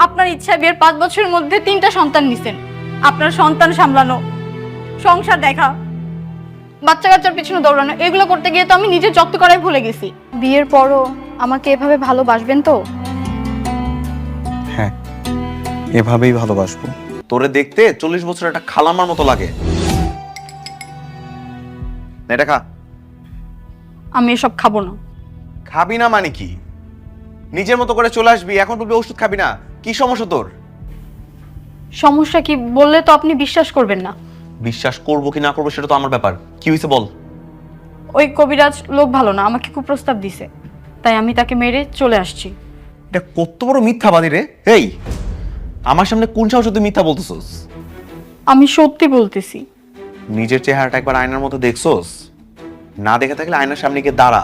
আপনার ইচ্ছা বিয়ের 5 বছরের মধ্যে 3টা সন্তান নিছেন। আপনার সন্তান সামলানো, সংসার দেখা, বাচ্চা কাচ্চার পিছনে দৌড়ানো, এগুলো করতে গিয়ে তো আমি নিজের যত্ন করাই ভুলে গেছি। বিয়ের পরও আমাকে এভাবে ভালোবাসবেন তো? হ্যাঁ, এভাবেই ভালোবাসবো। তোরে দেখতে 40 বছর একটা খালাম্মার মতো লাগে। না, এটা খা। আমি এসব খাবো না। খাবি না মানে কি? নিজের মতো করে চলে আসবি, এখন বলবি ওষুধ খাবি না। কি সমস্যা তোর? সমস্যা কি বললে তো আপনি বিশ্বাস করবেন না। বিশ্বাস করবো কি না করবো সেটা তো আমার ব্যাপার। কি হয়েছে বল। ওই কবিরাজ লোক ভালো না, আমাকে খুব প্রস্তাব দিছে, তাই আমি তাকে মেরে চলে আসছি। এটা কত বড় মিথ্যাবাদী রে। এই, আমার সামনে কোন সাহসে তুই মিথ্যা বলতেছস? আমি সত্যি বলতেছি। নিজের চেহারাটা একবার আয়নার মধ্যে দেখছস? না দেখে থাকলে আয়নার সামনে গিয়ে দাঁড়া।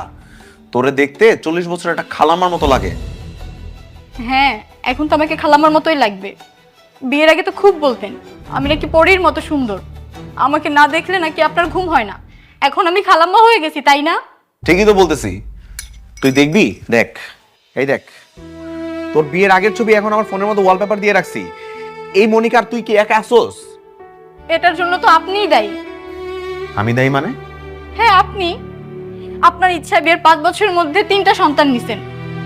তোরে দেখতে 40 বছর একটা খালাম্মার মতো লাগে। হ্যাঁ, এখন তো আমাকে খালাম্মার মতোই লাগবে। বিয়ের আগে তো খুব বলতেন আমি নাকি পরীর মতো সুন্দর, আমাকে না দেখলে নাকি আপনার ঘুম হয় না। এখন আমি খালাম্মা হয়ে গেছি, তাই না? ঠিকই তো বলতেছি। তুই দেখবি, দেখ, এই দেখ, তোর বিয়ের আগের ছবি এখন আমার ফোনের মধ্যে ওয়ালপেপার দিয়ে রাখছি। এই মনিকার তুই কি একা আসোস? এটার জন্য তো আপনিই দায়ী। আমি দায়ী মানে? হ্যাঁ, আপনি। আপনার ইচ্ছা বিয়ের 5 বছরের মধ্যে 3টা সন্তান নিছেন।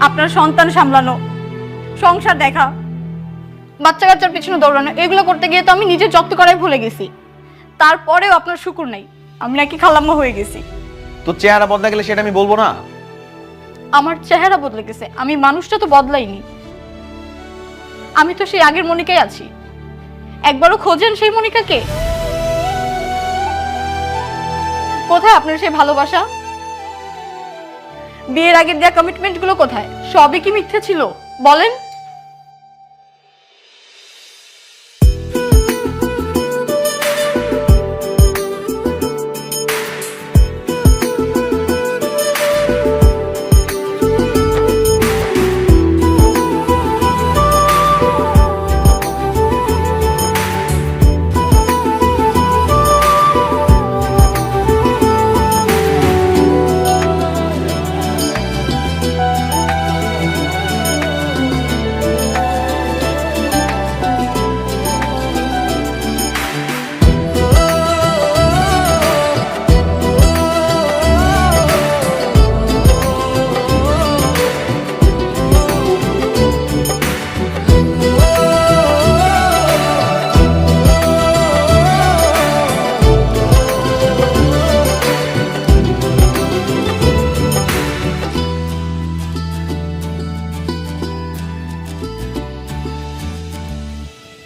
আপনার সন্তান সামলানো, সংসার দেখা, বাচ্চা কাচ্চার পিছনে দৌড়ানো, এগুলো করতে গিয়ে তো আমি নিজের যত্ন করাই ভুলে গেছি। তারপরেও আপনার শুকুর নাই, আমি নাকি খালাম্মা হয়ে গেছি। তোর চেহারা বদলা গেলে সেটা আমি বলবো না? আমার চেহারা বদলে গেছে, আমি মানুষটা তো বদলাইনি। আমি তো সেই আগের মনিকাই আছি। একবারও খোঁজেন সেই মনিকাকে? কোথায় আপনার সেই ভালোবাসা? বিয়ের আগের দেওয়া কমিটমেন্ট গুলো কোথায়? সবই কি মিথ্যে ছিল? বলেন।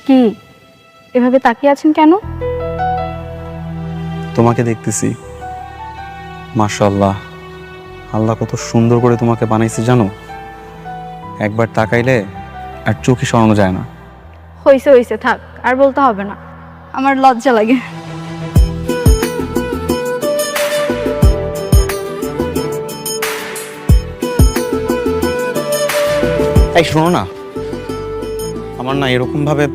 কি এভাবে তাকিয়ে আছেন কেন? তোমাকে দেখতেছি। মাশাআল্লাহ, আল্লাহ কত সুন্দর করে তোমাকে বানাইছে জানো। একবার তাকাইলে আর চোখে সরানো যায় না। হইছে হইছে, থাক, আর বলতে হবে না, আমার লজ্জা লাগে। এই শোনো না, আমার না এরকম ভাবে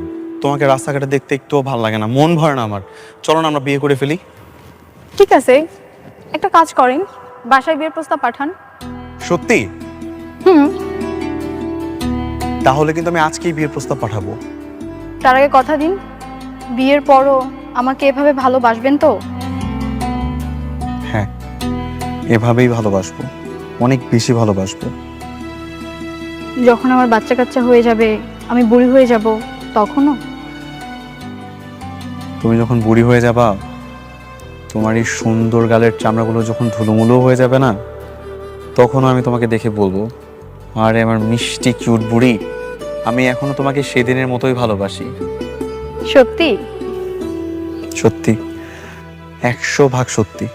তোমাকে রাস্তাঘাটে দেখতে একটুও ভালো লাগে না, মন ভরে না আমার। চলো না আমরা বিয়ে করে ফেলি। ঠিক আছে, একটা কাজ করেন, বাসায় বিয়ের প্রস্তাব পাঠান। সত্যি? হুম। তাহলে কিন্তু আমি আজকেই বিয়ের প্রস্তাব পাঠাবো। তার আগে কথা দিন, বিয়ের পরও আমাকে এভাবে ভালোবাসবেন তো? হ্যাঁ, এভাবেই ভালোবাসবো, অনেক বেশি ভালোবাসবো। যখন আমার বাচ্চা কাচ্চা হয়ে যাবে, আমি বুড়ি হয়ে যাব, তখনও? তুমি যখন বুড়ি হয়ে যাবা, তোমার এই সুন্দর গালের চামড়াগুলো যখন ধুলোমুলো হয়ে যাবে না, তখনও আমি তোমাকে দেখে বলবো, আরে আমার মিষ্টি কিউট বুড়ি, আমি এখনো তোমাকে সেদিনের মতোই ভালোবাসি। সত্যি? সত্যি, 100% সত্যি।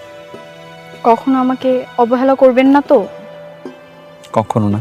কখনো আমাকে অবহেলা করবেন না তো? কখনো না।